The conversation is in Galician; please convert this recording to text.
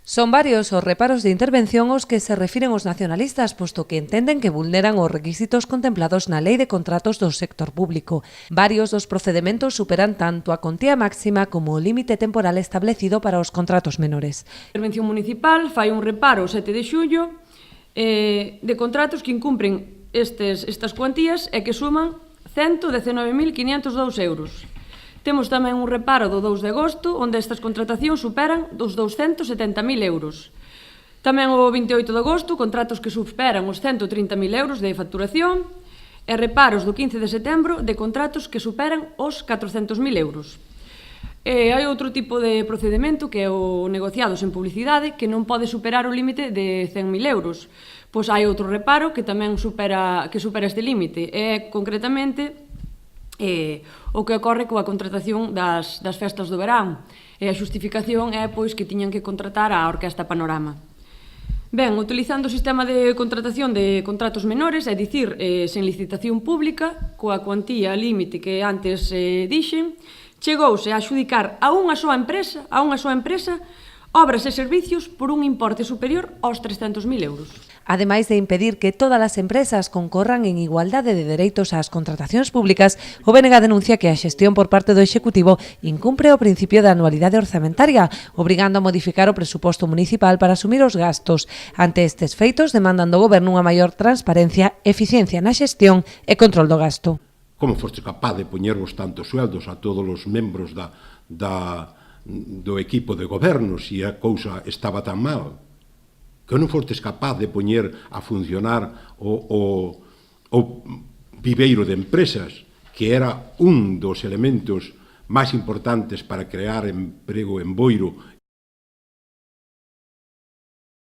Son varios os reparos de intervención aos que se refiren os nacionalistas, posto que entenden que vulneran os requisitos contemplados na Lei de Contratos do sector público. Varios dos procedementos superan tanto a contía máxima como o límite temporal establecido para os contratos menores. A Intervención Municipal fai un reparo o 7 de xullo de contratos que incumpren estas cuantías e que suman 119.502 euros. Temos tamén un reparo do 2 de agosto, onde estas contratacións superan os 270.000 euros. Tamén o 28 de agosto, contratos que superan os 130.000 euros de facturación, e reparos do 15 de setembro de contratos que superan os 400.000 euros. Hai outro tipo de procedimento que é o negociados en publicidade, que non pode superar o límite de 100.000 euros. Pois hai outro reparo que tamén supera este límite, e concretamente o que ocorre coa contratación das festas do verán. E a xustificación é pois que tiñan que contratar a Orquesta Panorama. Ben, utilizando o sistema de contratación de contratos menores, é dicir, sen licitación pública, coa cuantía límite que antes dixen, chegouse a adxudicar a unha soa empresa obras e servicios por un importe superior aos 300.000 euros. Ademais de impedir que todas as empresas concorran en igualdade de dereitos ás contratacións públicas, o BNG denuncia que a xestión por parte do Executivo incumpre o principio da anualidade orzamentaria, obrigando a modificar o presuposto municipal para asumir os gastos. Ante estes feitos, demandan do Goberno unha maior transparencia, eficiencia na xestión e control do gasto. Como foste capaz de poñervos tantos sueldos a todos os membros do equipo de goberno se a cousa estaba tan mal? Que non fostes capaz de poñer a funcionar o viveiro de empresas, que era un dos elementos máis importantes para crear emprego en Boiro